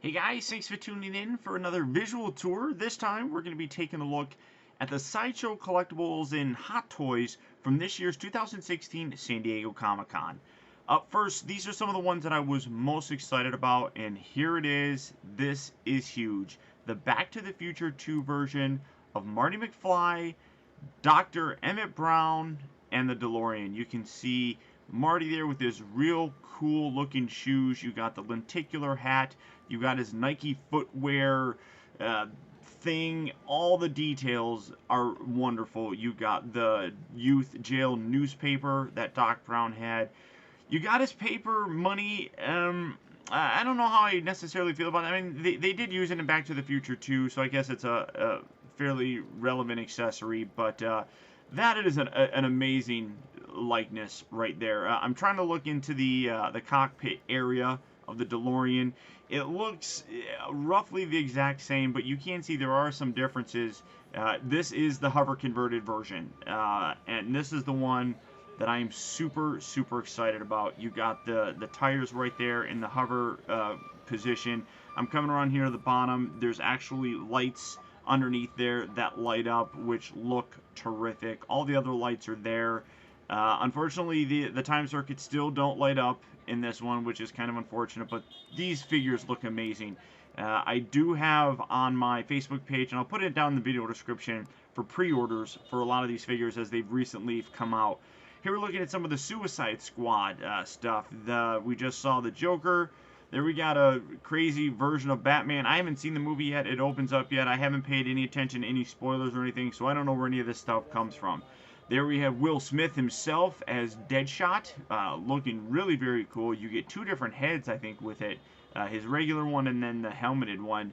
Hey guys, thanks for tuning in for another visual tour. This time we're going to be taking a look at the Sideshow Collectibles and Hot Toys from this year's 2016 San Diego Comic-Con. Up first, these are some of the ones that I was most excited about, and here it is. This is huge. The Back to the Future 2 version of Marty McFly, Dr. Emmett Brown, and the DeLorean. You can see Marty there with his real cool looking shoes. You got the lenticular hat. You got his Nike footwear thing. All the details are wonderful. You got the youth jail newspaper that Doc Brown had. You got his paper money. I don't know how I necessarily feel about it. I mean, they did use it in Back to the Future too, so I guess it's a fairly relevant accessory. But that is an amazing likeness right there. I'm trying to look into the cockpit area of the DeLorean. It looks roughly the exact same, but you can see there are some differences. This is the hover converted version, and this is the one that I am super excited about. You got the tires right there in the hover position. I'm coming around here to the bottom. There's actually lights underneath there that light up, which look terrific. All the other lights are there. Unfortunately, the time circuits still don't light up in this one, which is kind of unfortunate, but these figures look amazing. I do have on my Facebook page, and I'll put it down in the video description, for pre-orders for a lot of these figures as they've recently come out. Here we're looking at some of the Suicide Squad stuff. We just saw the Joker. There we got a crazy version of Batman. I haven't seen the movie yet. It opens up yet. I haven't paid any attention to any spoilers or anything, so I don't know where any of this stuff comes from. There we have Will Smith himself as Deadshot, looking really very cool. You get two different heads, I think, with it. His regular one and then the helmeted one.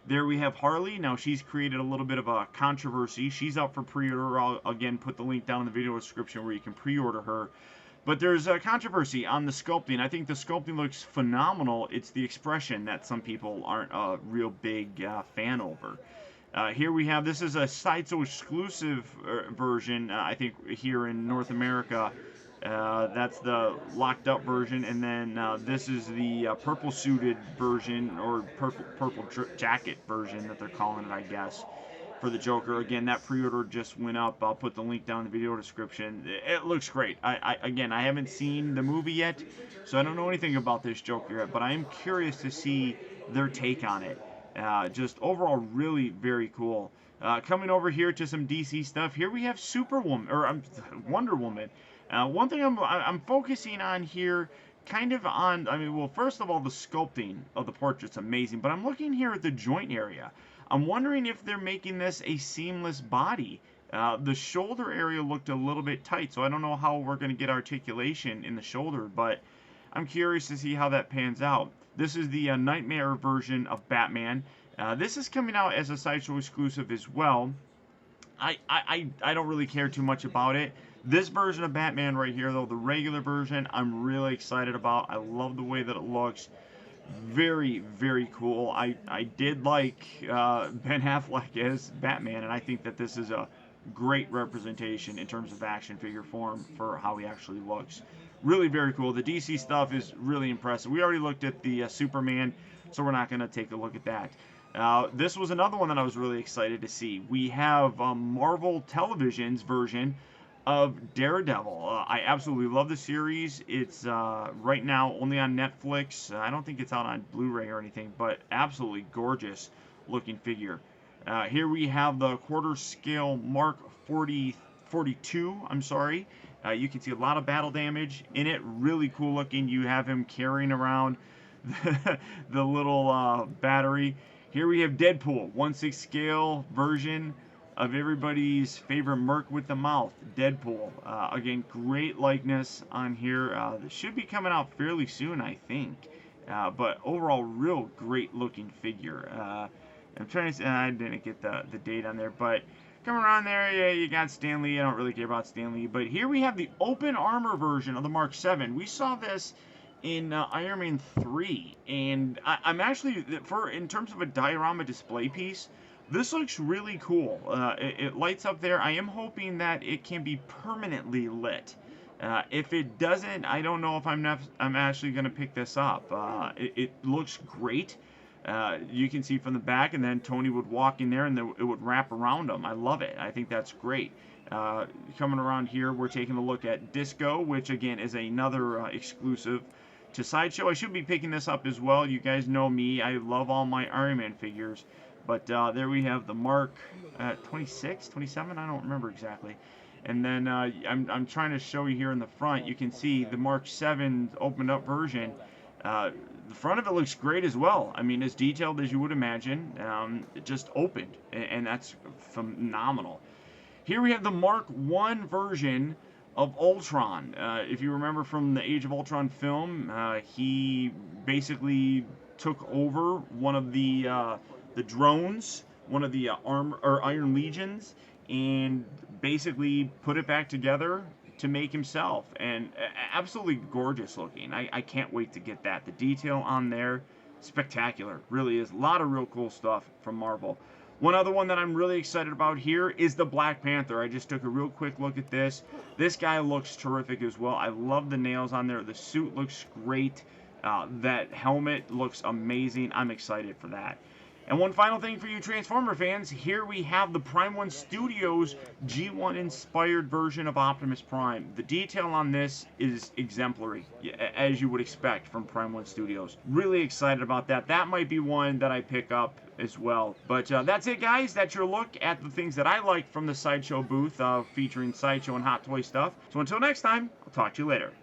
There we have Harley. Now, she's created a little bit of a controversy. She's up for pre-order. I'll, again, put the link down in the video description where you can pre-order her. But there's a controversy on the sculpting. I think the sculpting looks phenomenal. It's the expression that some people aren't a real big fan over. Here we have, this is a Sideshow exclusive version, I think, here in North America. That's the locked up version, and then this is the purple suited version, or purple jacket version that they're calling it, I guess, for the Joker. Again, that pre-order just went up. I'll put the link down in the video description. It looks great. Again, I haven't seen the movie yet, so I don't know anything about this Joker yet, but I am curious to see their take on it. Just overall really very cool. Coming over here to some DC stuff. Here we have Superwoman, or Wonder Woman. One thing I'm focusing on here, kind of on, I mean, well, first of all, the sculpting of the portrait's amazing, but I'm looking here at the joint area. I'm wondering if they're making this a seamless body. The shoulder area looked a little bit tight, so I don't know how we're going to get articulation in the shoulder, but I'm curious to see how that pans out. This is the Nightmare version of Batman. This is coming out as a Sideshow exclusive as well. I don't really care too much about it. This version of Batman right here, though, the regular version, I'm really excited about. I love the way that it looks. Very cool. I did like Ben Affleck as Batman, and I think that this is a great representation in terms of action figure form for how he actually looks. Really very cool. The DC stuff is really impressive. We already looked at the Superman, so we're not going to take a look at that. This was another one that I was really excited to see. We have Marvel Television's version of Daredevil. I absolutely love the series. It's right now only on Netflix. I don't think it's out on Blu-ray or anything, but absolutely gorgeous looking figure. Here we have the quarter scale Mark 42. I'm sorry. You can see a lot of battle damage in it. Really cool looking. You have him carrying around the little battery. Here we have Deadpool, 1/6 scale version of everybody's favorite Merc with the mouth, Deadpool. Again, great likeness on here. This should be coming out fairly soon, I think. But overall, real great looking figure. I'm trying to say, I didn't get the date on there, but coming around there, yeah, you got Stan Lee. I don't really care about Stan Lee. But here we have the open armor version of the Mark 7. We saw this in Iron Man 3, and I'm actually, in terms of a diorama display piece, this looks really cool. It lights up there. I am hoping that it can be permanently lit. If it doesn't, I don't know if I'm actually going to pick this up. It looks great. You can see from the back, and then Tony would walk in there and it would wrap around him. I love it. I think that's great. Coming around here, we're taking a look at Disco, which again is another exclusive to Sideshow. I should be picking this up as well. You guys know me. I love all my Iron Man figures. But there we have the Mark 26, 27, I don't remember exactly. And then I'm trying to show you here in the front. You can see the Mark 7 opened up version. The front of it looks great as well. I mean, as detailed as you would imagine. It just opened, and that's phenomenal. Here we have the Mark 1 version of Ultron. If you remember from the Age of Ultron film, he basically took over one of the drones, one of the Iron Legions, and basically put it back together to make himself. And absolutely gorgeous looking. I can't wait to get that. The detail on there, spectacular. Really is. A lot of real cool stuff from Marvel. One other one that I'm really excited about here is the Black Panther. I just took a real quick look at this. This guy looks terrific as well. I love the nails on there. The suit looks great. That helmet looks amazing. I'm excited for that. And one final thing for you Transformer fans, here we have the Prime 1 Studios G1 inspired version of Optimus Prime. The detail on this is exemplary, as you would expect from Prime 1 Studios. Really excited about that. That might be one that I pick up as well. But that's it, guys. That's your look at the things that I like from the Sideshow booth featuring Sideshow and Hot Toy stuff. So until next time, I'll talk to you later.